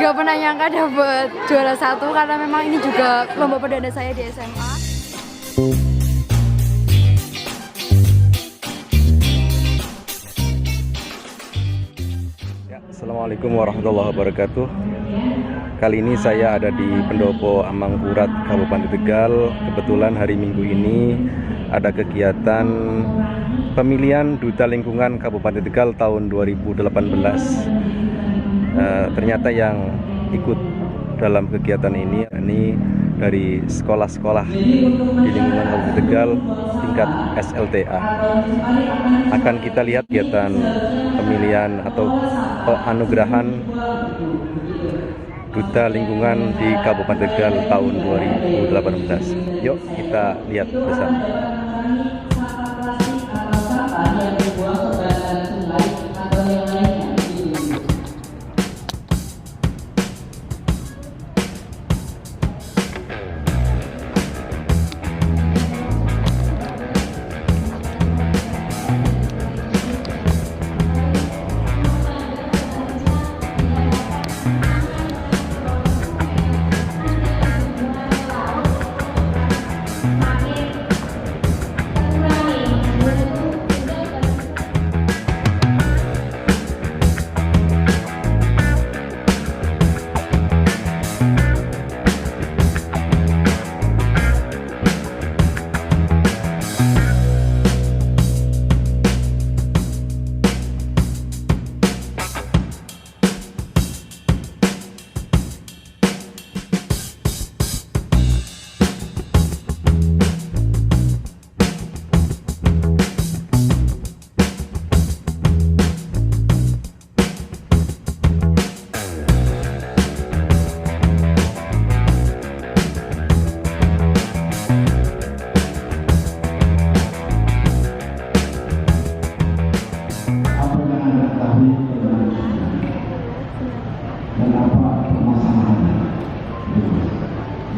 Gak pernah nyangka dapat juara 1 karena memang ini juga kelompok perdana saya di SMA. Assalamualaikum warahmatullahi wabarakatuh. Kali ini saya ada di Pendopo Amangkurat, Kabupaten Tegal. Kebetulan hari Minggu ini ada kegiatan pemilihan Duta Lingkungan Kabupaten Tegal tahun 2018. Ternyata yang ikut dalam kegiatan ini dari sekolah-sekolah di lingkungan Kabupaten Tegal tingkat SLTA. Akan kita lihat kegiatan pemilihan atau penganugerahan Duta Lingkungan di Kabupaten Tegal tahun 2018. Yuk kita lihat bersama.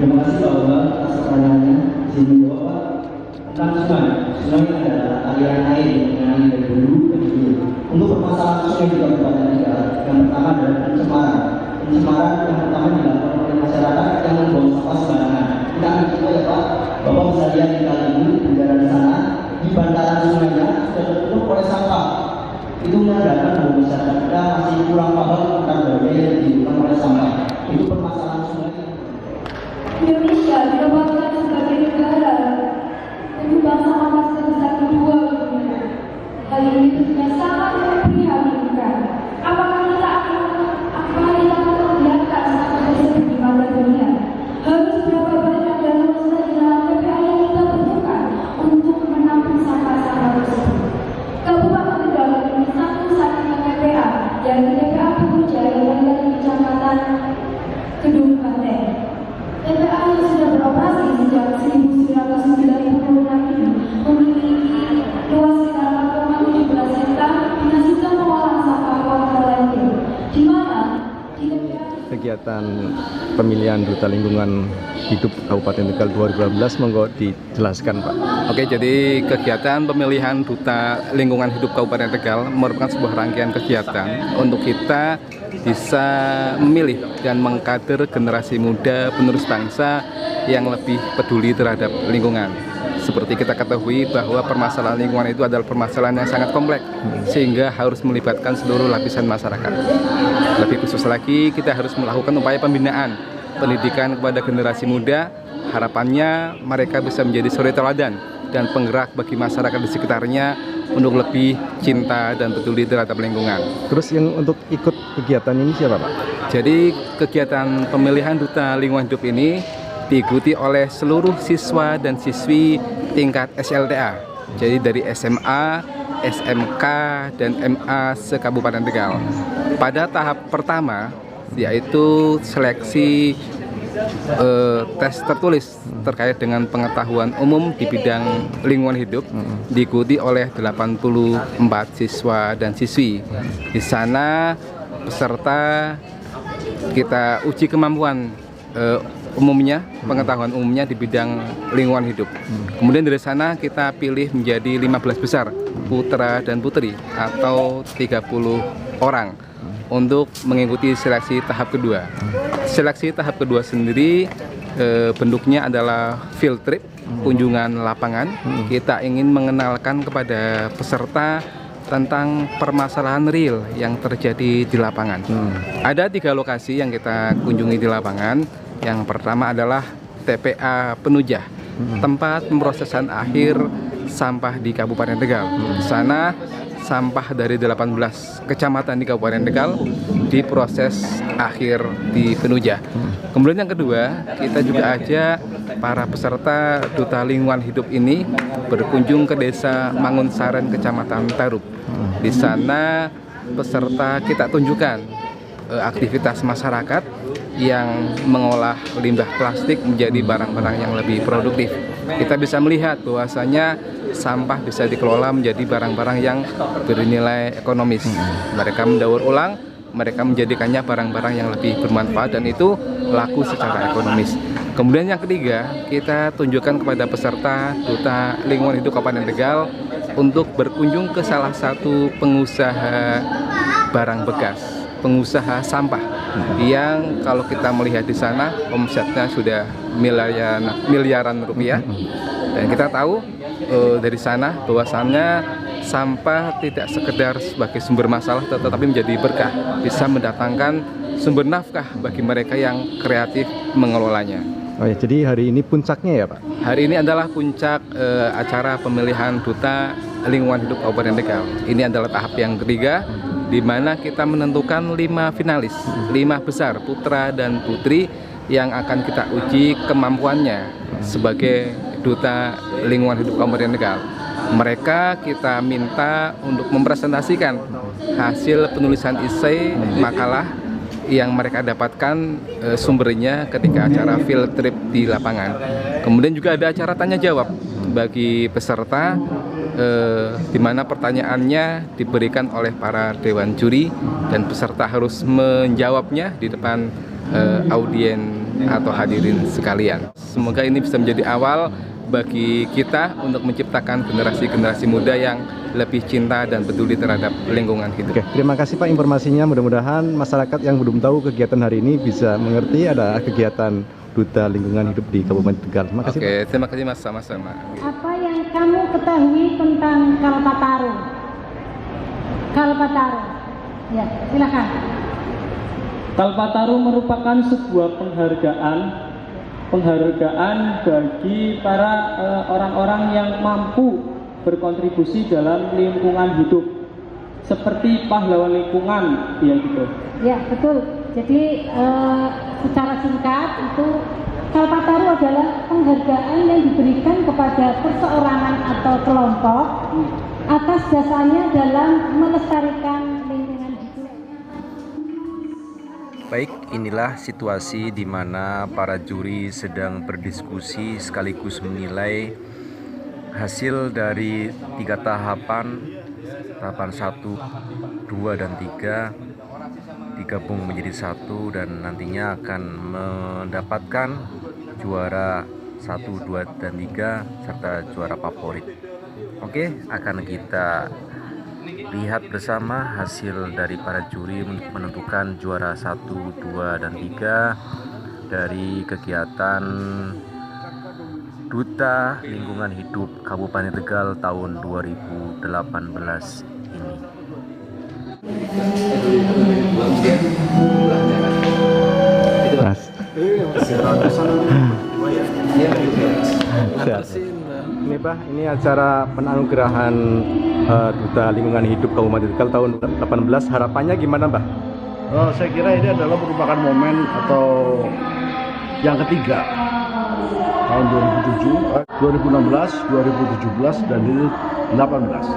Terima kasih bahwa atas pertanyaannya sini bahwa tentang sungai. Sungai adalah aliran air yang dari hulu ke hilir. Untuk permasalahan sungai di Kabupaten Tegal, yang pertama adalah pencemaran. Pencemaran yang pertama dilakukan oleh masyarakat yang membuang sampah sembarangan. Kita ambil contoh ya Pak, Bapak bisa lihat di kali ini negara di sana di bantaran sungainya sudah tertutup oleh sampah. Itu menandakan bahwa masyarakat kita masih kurang paham tentang bahaya yang ditimbulkan oleh sampah. Itu permasalahan sungai. Indonesia dinobatkan sebagai negara penyumbang sampah plastik terbesar kedua di dunia. Hal ini tentunya sangat memprihatinkan. Apakah kita akan membiarkan sampah tersebut di mata dunia? Harus berapa banyak dan luas dalam TPA yang kita butuhkan untuk menampung sampah-sampah tersebut? Kabupaten Tegal memiliki satu-satunya TPA, yaitu TPA Pemuja yang berada di Kecamatan Kedung Banteng. TPA yang sudah beroperasi sejak 1996 ini memiliki luas sekitar 4,17 hektar dengan sistem pengolahan sampah konvensional landfill, di mana di TPA Kegiatan pemilihan Duta Lingkungan Hidup Kabupaten Tegal 2018, monggo dijelaskan Pak. Oke, jadi kegiatan pemilihan Duta Lingkungan Hidup Kabupaten Tegal merupakan sebuah rangkaian kegiatan untuk kita bisa memilih dan mengkader generasi muda penerus bangsa yang lebih peduli terhadap lingkungan. Seperti kita ketahui bahwa permasalahan lingkungan itu adalah permasalahan yang sangat kompleks, sehingga harus melibatkan seluruh lapisan masyarakat. Lebih khusus lagi, kita harus melakukan upaya pembinaan pendidikan kepada generasi muda. Harapannya mereka bisa menjadi suri teladan dan penggerak bagi masyarakat di sekitarnya untuk lebih cinta dan peduli terhadap lingkungan. Terus yang untuk ikut kegiatan ini siapa Pak? Jadi kegiatan pemilihan Duta Lingkungan Hidup ini diikuti oleh seluruh siswa dan siswi tingkat SLTA. Jadi dari SMA, SMK, dan MA se-Kabupaten Tegal. Pada tahap pertama yaitu seleksi tes tertulis terkait dengan pengetahuan umum di bidang lingkungan hidup diikuti oleh 84 siswa dan siswi. Di sana peserta kita uji kemampuan pengetahuan umumnya di bidang lingkungan hidup. Kemudian dari sana kita pilih menjadi 15 besar putra dan putri atau 30 orang untuk mengikuti seleksi tahap kedua. Seleksi tahap kedua sendiri bentuknya adalah field trip, kunjungan lapangan. Kita ingin mengenalkan kepada peserta tentang permasalahan real yang terjadi di lapangan. Ada 3 lokasi yang kita kunjungi di lapangan. Yang pertama adalah TPA Penujah, tempat pemrosesan akhir sampah di Kabupaten Tegal. Di sana sampah dari 18 kecamatan di Kabupaten Tegal diproses akhir di Penujah. Kemudian yang kedua, kita juga ajak para peserta Duta Lingkungan Hidup ini berkunjung ke Desa Mangunsaren, Kecamatan Tarup. Di sana peserta kita tunjukkan aktivitas masyarakat yang mengolah limbah plastik menjadi barang-barang yang lebih produktif. Kita bisa melihat bahwasanya sampah bisa dikelola menjadi barang-barang yang bernilai ekonomis. Mereka mendaur ulang, mereka menjadikannya barang-barang yang lebih bermanfaat dan itu laku secara ekonomis. Kemudian yang ketiga, kita tunjukkan kepada peserta Duta Lingkungan Hidup Kabupaten Tegal untuk berkunjung ke salah satu pengusaha barang bekas, pengusaha sampah yang kalau kita melihat di sana omsetnya sudah miliaran rupiah. Dan kita tahu dari sana bahwasannya sampah tidak sekedar sebagai sumber masalah tetapi menjadi berkah, bisa mendatangkan sumber nafkah bagi mereka yang kreatif mengelolanya. Oh ya, jadi hari ini puncaknya ya Pak? Hari ini adalah puncak acara pemilihan Duta Lingkungan Hidup Kabupaten Tegal. Ini adalah tahap yang ketiga, di mana kita menentukan 5 finalis, 5 besar putra dan putri yang akan kita uji kemampuannya sebagai Duta Lingkungan Hidup Kabupaten Tegal. Mereka kita minta untuk mempresentasikan hasil penulisan esai makalah yang mereka dapatkan sumbernya ketika acara field trip di lapangan. Kemudian juga ada acara tanya jawab bagi peserta, di mana pertanyaannya diberikan oleh para dewan juri dan peserta harus menjawabnya di depan audien atau hadirin sekalian. Semoga ini bisa menjadi awal bagi kita untuk menciptakan generasi-generasi muda yang lebih cinta dan peduli terhadap lingkungan hidup. Oke, terima kasih Pak informasinya. Mudah-mudahan masyarakat yang belum tahu kegiatan hari ini bisa mengerti ada kegiatan Duta Lingkungan Hidup di Kabupaten Tegal. Terima kasih. Oke, terima kasih Mas, sama-sama. Apa yang kamu ketahui tentang Kalpataru? Kalpataru, ya silakan. Kalpataru merupakan sebuah penghargaan bagi para orang-orang yang mampu berkontribusi dalam lingkungan hidup, seperti pahlawan lingkungan, ya gitu. Ya betul. Jadi secara singkat itu Kalpataru adalah penghargaan yang diberikan kepada perseorangan atau kelompok atas jasanya dalam melestarikan lingkungan hidup. Baik, inilah situasi di mana para juri sedang berdiskusi sekaligus menilai hasil dari 3 tahapan 1, 2, dan 3 digabung menjadi 1 dan nantinya akan mendapatkan juara 1, 2, dan 3 serta juara favorit. Oke, akan kita lihat bersama hasil dari para juri untuk menentukan juara 1, 2, dan 3 dari kegiatan Duta Lingkungan Hidup Kabupaten Tegal tahun 2018 ini. Mas. Ini Pak, ini acara penganugerahan Duta Lingkungan Hidup Kabupaten Tegal tahun 2018. Harapannya gimana, Pak? Saya kira ini adalah merupakan momen atau yang ketiga tahun 2007, 2016, 2017, dan 2018.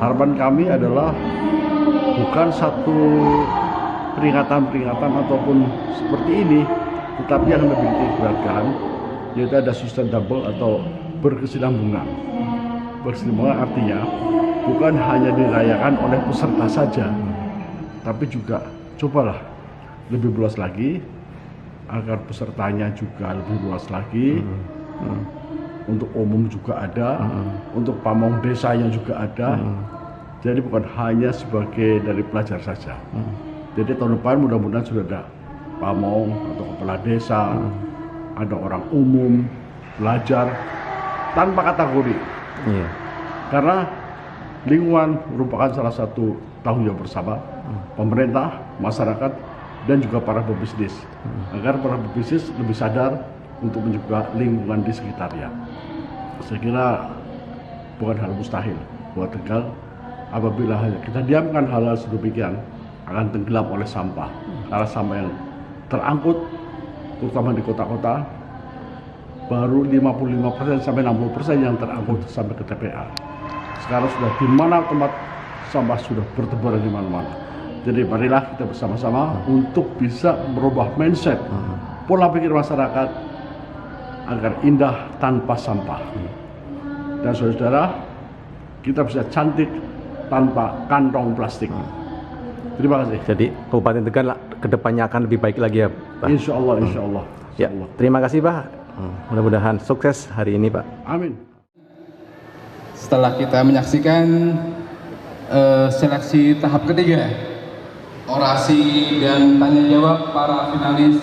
Harapan kami adalah bukan satu peringatan ataupun seperti ini, tetapi yang lebih diibaratkan yaitu ada sustainable atau berkesinambungan. Berkesinambungan artinya bukan hanya dirayakan oleh peserta saja, tapi juga cobalah lebih luas lagi agar pesertanya juga lebih luas lagi. Untuk umum juga ada, untuk pamong desanya juga ada. Jadi bukan hanya sebagai dari pelajar saja. Jadi tahun depan mudah-mudahan sudah ada pamong atau kepala desa, ada orang umum, pelajar, tanpa kategori. Iya. Karena lingkungan merupakan salah satu tanggung jawab bersama pemerintah, masyarakat, dan juga para pebisnis. Agar para pebisnis lebih sadar untuk menjaga lingkungan di sekitarnya. Saya kira bukan hal mustahil buat Tegal apabila kita diamkan hal-hal sedemikian akan tenggelam oleh sampah. Karena sampah yang terangkut, terutama di kota-kota, baru 55% sampai 60% yang terangkut sampai ke TPA. Sekarang sudah di mana tempat sampah sudah bertebaran di mana-mana. Jadi marilah kita bersama-sama untuk bisa merubah mindset, pola pikir masyarakat agar indah tanpa sampah. Dan saudara-saudara, kita bisa cantik tanpa kantong plastik. Terima kasih. Jadi Kabupaten Tegal kedepannya akan lebih baik lagi ya, Pak. Insya Allah, insya Allah. Ya, terima kasih Pak. Mudah-mudahan sukses hari ini, Pak. Amin. Setelah kita menyaksikan seleksi tahap ketiga, orasi dan tanya jawab para finalis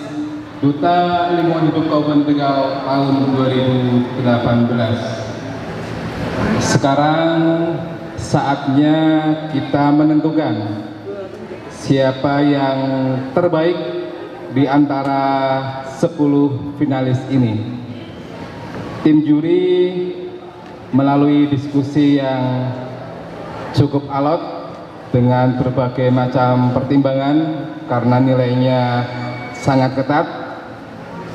Duta Lingkungan Hidup Kabupaten Tegal tahun 2018. Sekarang saatnya kita menentukan siapa yang terbaik di antara 10 finalis ini. Tim juri melalui diskusi yang cukup alot dengan berbagai macam pertimbangan karena nilainya sangat ketat,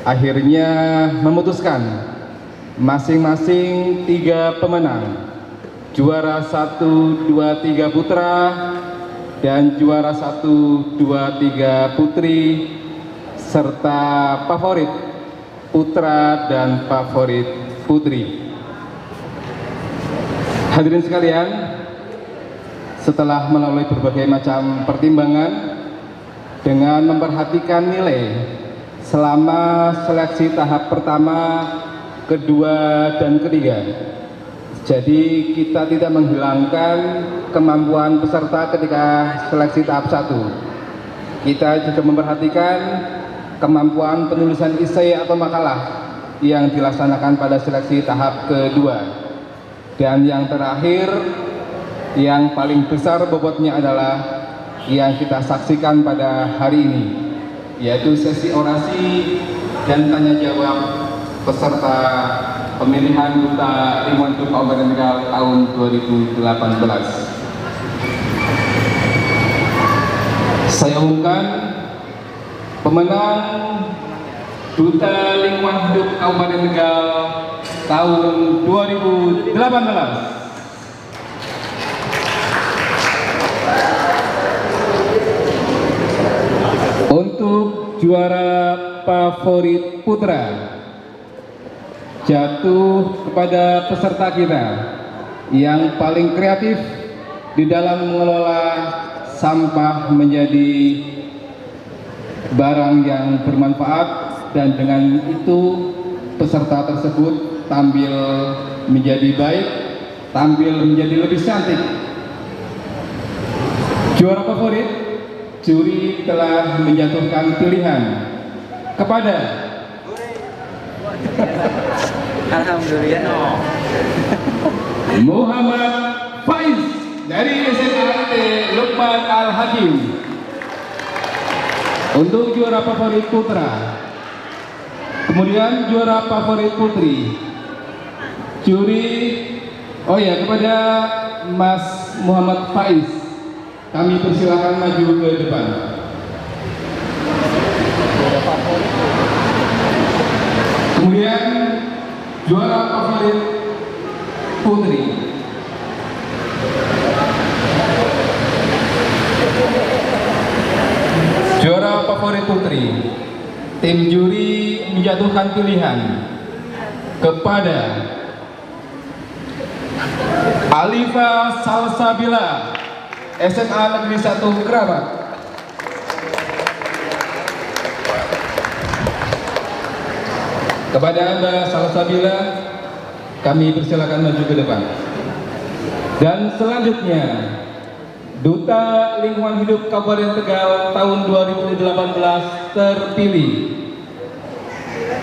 akhirnya memutuskan masing-masing 3 pemenang, juara 1, 2, 3 putra dan juara 1, 2, 3 putri, serta favorit putra dan favorit putri. Hadirin sekalian, setelah melalui berbagai macam pertimbangan dengan memperhatikan nilai selama seleksi tahap pertama, kedua, dan ketiga, jadi kita tidak menghilangkan kemampuan peserta ketika seleksi tahap 1. Kita juga memperhatikan kemampuan penulisan esai atau makalah yang dilaksanakan pada seleksi tahap kedua. Dan yang terakhir, yang paling besar bobotnya adalah yang kita saksikan pada hari ini, yaitu sesi orasi dan tanya jawab peserta pemilihan Duta Lingkungan Hidup Kabupaten Tegal tahun 2018. Saya umumkan pemenang Duta Lingkungan Hidup Kabupaten Tegal tahun 2018. Untuk juara favorit putra jatuh kepada peserta kita yang paling kreatif di dalam mengelola sampah menjadi barang yang bermanfaat, dan dengan itu peserta tersebut tampil menjadi baik, tampil menjadi lebih cantik. Juara favorit, juri telah menjatuhkan pilihan kepada Alhamdulillah. Muhammad Faiz dari SMAT Lukman Al-Hakim. Untuk juara favorit putra. Kemudian juara favorit putri. Juri, kepada Mas Muhammad Faiz, kami persilahkan maju ke depan. Kemudian juara favorit putri. Juara favorit putri, tim juri menjatuhkan pilihan kepada Alifa Salsabila, SMA Negeri 1 Kerabat. Kepada Anda Salsabila, kami persilakan maju ke depan. Dan selanjutnya Duta Lingkungan Hidup Kabupaten Tegal tahun 2018 terpilih.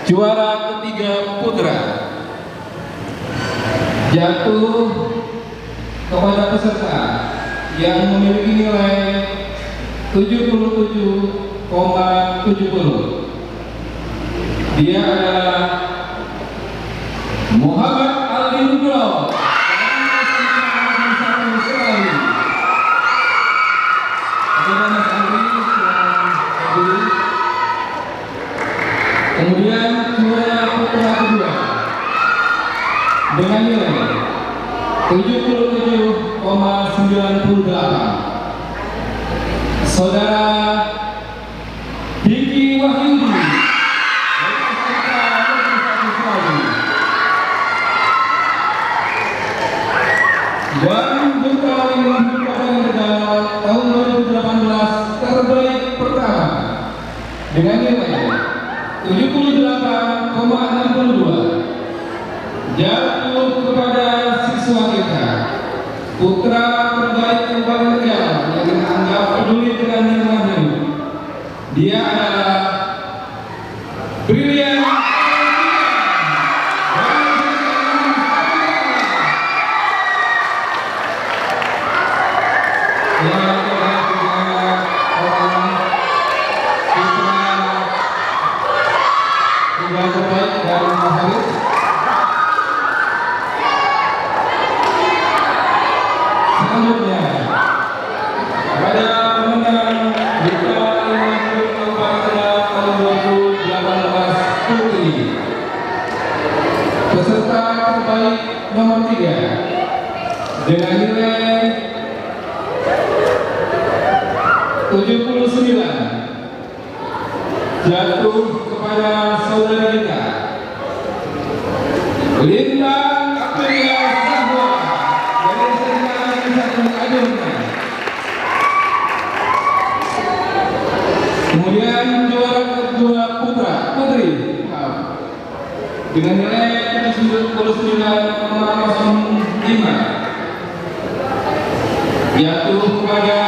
Juara ketiga putra jatuh kepada peserta yang memiliki nilai 77,70. Dia adalah Muhammad Aldi Nugroho. Kemudian juara putra kedua dengan nilai 77,98. Saudara Diki Wahyudi. Dan Duta Lingkungan Hidup Kabupaten Tegal tahun 2018 terbaik pertama dengan nilai 78,62 jatuh kepada siswa kita, putra terbaik Kabupaten Tegal yang kita anggap peduli dengan lingkungan hidup. Dia adalah Brilian. Selanjutnya pada pemenang Duta Lingkungan Hidup Kabupaten Tegal tahun 2018 putri, peserta terbaik nomor 3 dengan nilai 79 jatuh kepada saudari kita Lintang Aprilia Sahwa dari SMA Adurna. Kemudian juara kedua putri dengan nilai 79,05 jatuh kepada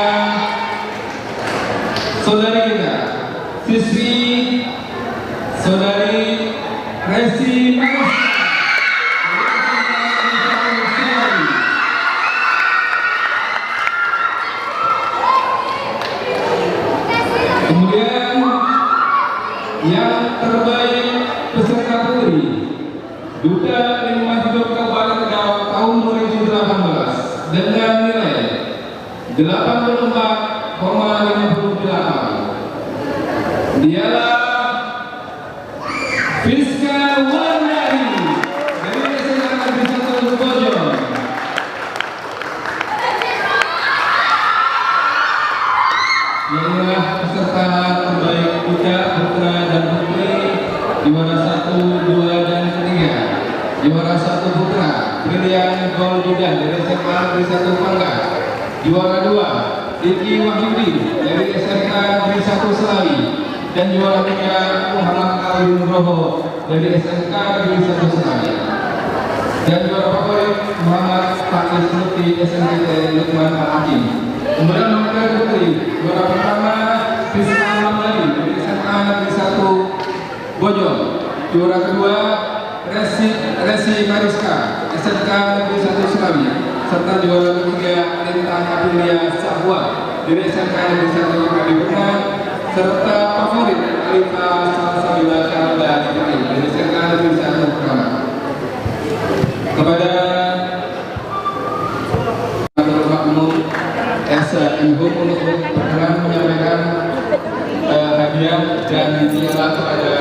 saudari kita siswi saudari Resi Maris. Kemudian yang terbaik peserta putri Duta Lingkungan Hidup Kabupaten Tegal tahun 2018 dengan nilai 84,58. Dialah Fiska Wulandari dari SMA Negeri 1 Bojong. Inilah peserta terbaik putra dan putri juara 1, 2, dan 3. Juara 1 putra Brilian Goldudan dari SMA Negeri 1 Pangga. Juara 2 Diki Wahyudi dari SMK Negeri 1 Selawi. Dan juara 3 Muhammad Aldi Nugroho dari SMK Negeri 1 Selawi. Dan juara favorit Muhammad Faiz Lutfi SMK Lukman Al-Hakim. Kemudian nomor putri juara pertama Fiska Wulandari dari SMA Negeri 1 Bojong. Juara kedua Resi Mariska SMK Negeri 1 Selawi. Serta juara ketiga Lintang Aprilia Sahwa dari SMK Negeri 1 Adurna. Serta favorit Alita Salsabila Kanada dari SMK Negeri 1 Kramat. Kepada SMHUM untuk berkenan menyampaikan hadiah dan piala kepada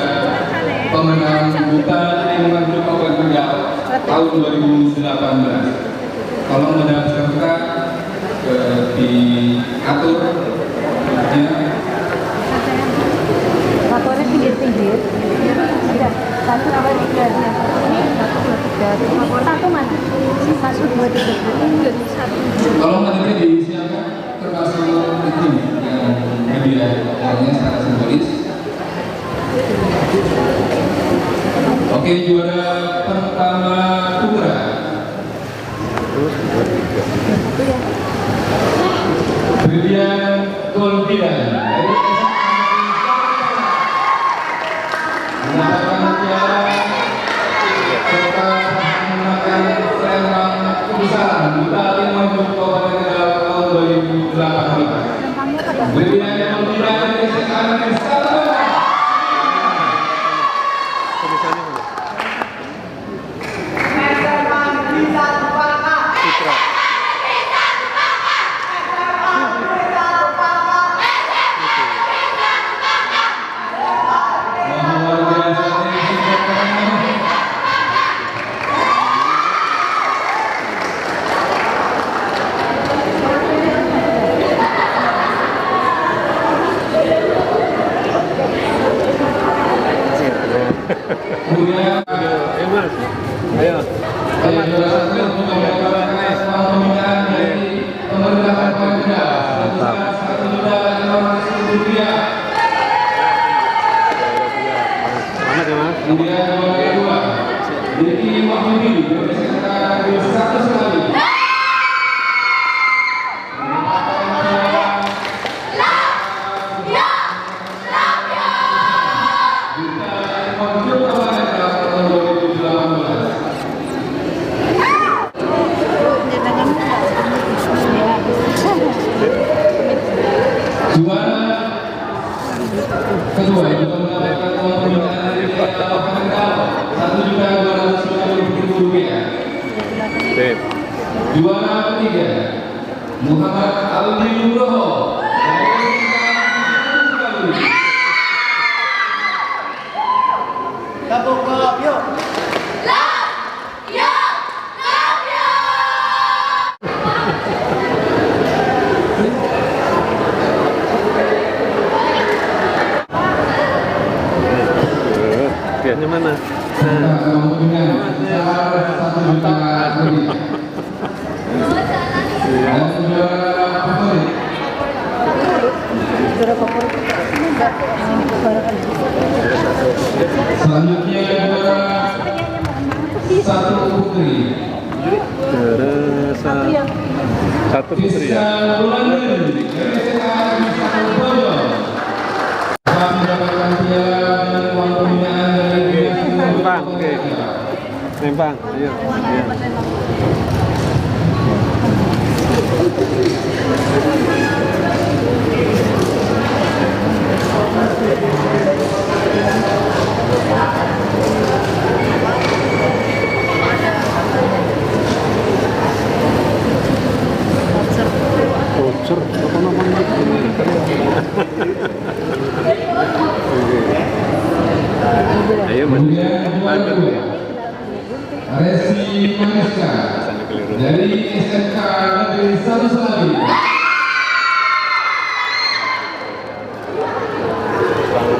pemenang Duta Lingkungan Hidup Kabupaten Tegal tahun 2018. Tolong pada peserta diatur Motornya pinggir-pinggir. Ada 1, 2, 3. Ini 1, 2, 3. 1 mas. 1, 2, 3. Tolong nanti disiapkan termasuk itu yang hadiahnya secara simbolis. Oke, juara pertama putra Brilian yang memberikan sekarang satu. Juara ketiga Muhammad Aldi Nugroho. Gabung klub yuk. Yang mana? Selanjutnya juara satu putri. Satu putri ya. Mendapatkan piala dan uang pembinaan dari Nempang, oke. Nempang, ayo. Voucher, apa namanya? Ayo, Resi Maneska dari SMK Negeri 1 Senabi.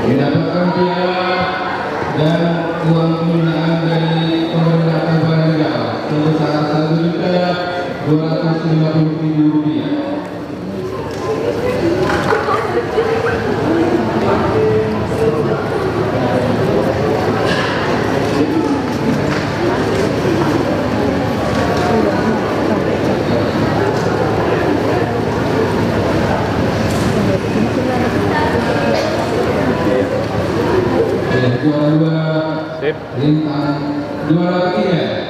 Mendapatkan piala dan uang pembinaan dari pemerintah Kabupaten Tegal sebesar Rp1.250.000. Juara ketiga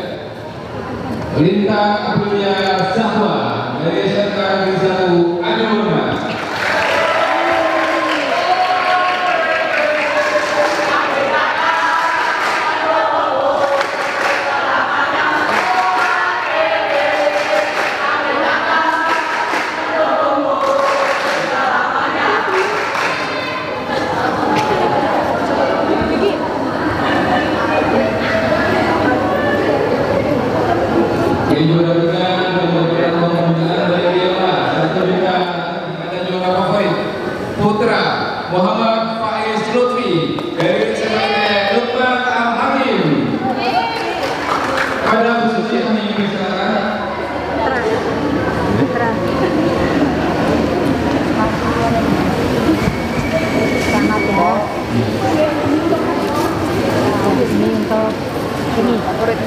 Lintang Aprilia Zahwa dari SMK Negeri 1 Ademona. Juara tiga mendapatkan uang pembinaan dari Dewa sertifikat tingkatan juara favorit putra Muhammad Faiz Lutfi dari SMK Lukman Al-Hakim. Pada khususnya kami silakan. Selamat ya. Ini untuk ini favorit.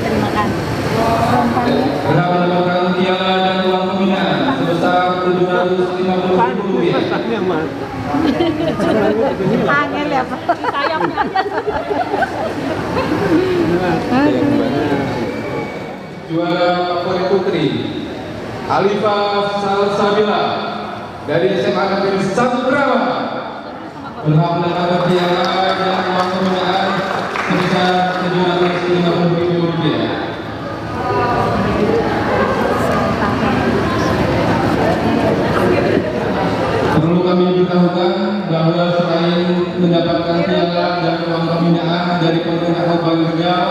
Terima kasih. Berhak mendapatkan piala dan uang pembinaan sebesar Rp750.000. Angel ya Pak. Juara favorit putri Alifah Salsabila dari SMA Negeri 1 Kerawang berhak mendapatkan piala dan uang pembinaan sebesar Rp750.000. Perlu kami beritahukan bahwa selain mendapatkan piala dan uang pembinaan dari pemerintah Kabupaten Tegal,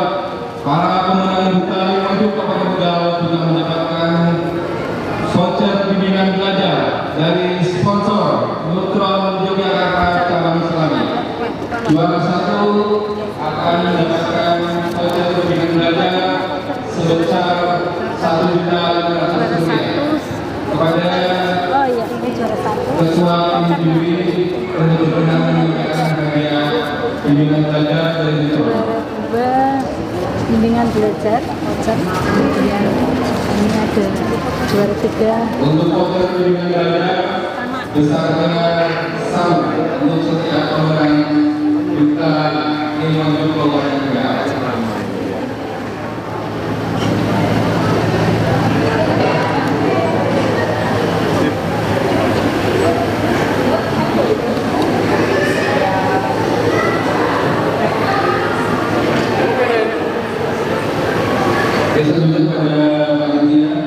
para pemenang duta lingkungan hidup Kabupaten Tegal juga mendapatkan voucher bimbingan belajar dari sponsor Nutron Yogyakarta Cabang Islami. Juara 1 akan mendapatkan voucher bimbingan belajar sebesar Rp1.500.000 kepada ketua juri untuk berkenan menyampaikan hadiah bimbingan belajar dari Nutron. Bimbingan belajar, kemudian ini ada juara 3 untuk voucher bimbingan belajar besarnya sama untuk setiap pemenang duta lingkungan hidup Kabupaten Tegal. Selanjutnya pada panitia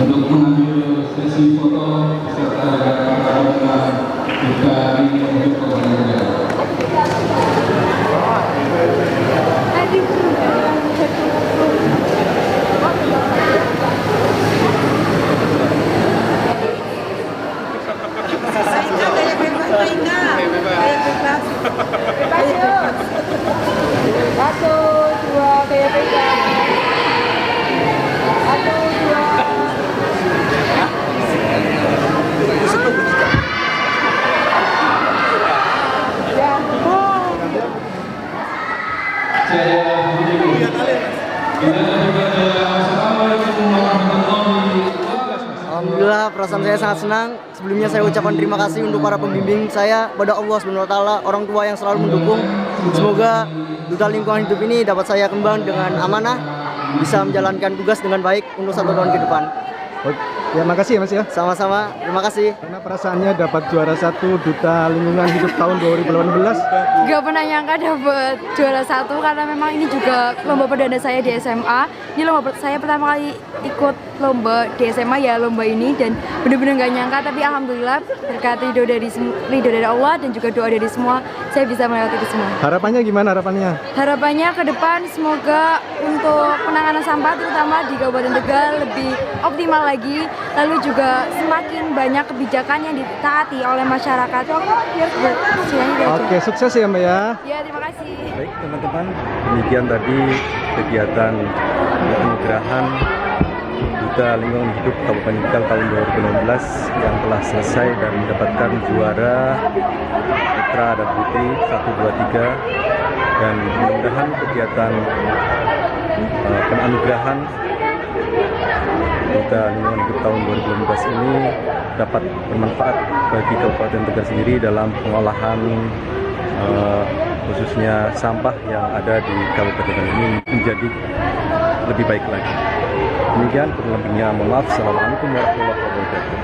untuk mengambil sesi foto serta para pemenang duta lingkungan hidup Kabupaten Tegal. Alhamdulillah, perasaan saya sangat senang. Sebelumnya saya ucapkan terima kasih untuk para pembimbing saya, pada Allah SWT, orang tua yang selalu mendukung. Semoga duta lingkungan hidup ini dapat saya kembang dengan amanah, bisa menjalankan tugas dengan baik untuk 1 tahun ke depan. Ya, makasih ya Mas ya. Sama-sama, terima kasih. Karena perasaannya dapat juara 1 duta lingkungan hidup tahun 2018. Gak pernah nyangka dapat juara 1 karena memang ini juga lomba perdana saya di SMA. Ini lomba saya pertama kali ikut lomba di SMA ya, lomba ini, dan benar-benar gak nyangka, tapi alhamdulillah berkat ridho dari Allah dan juga doa dari semua, saya bisa melewati itu semua. Harapannya gimana harapannya? Harapannya ke depan semoga untuk penanganan sampah terutama di Kabupaten Tegal lebih optimal lagi, lalu juga semakin banyak kebijakan yang ditaati oleh masyarakat. Oke, sukses ya Mbak ya. Ya, terima kasih. Baik teman-teman, demikian tadi kegiatan penganugerahan Duta Lingkungan Hidup Kabupaten Tegal tahun 2016 yang telah selesai dan mendapatkan juara putra dan putri 1, 2, 3, dan mudah-mudahan kegiatan penganugerahan Duta Lingkungan Hidup tahun 2015 ini dapat bermanfaat bagi Kabupaten Tegal sendiri dalam pengolahan khususnya sampah yang ada di Kabupaten Tegal ini menjadi lebih baik lagi. Demikian, kurang lebihnya mohon maaf. Assalamualaikum warahmatullahi wabarakatuh.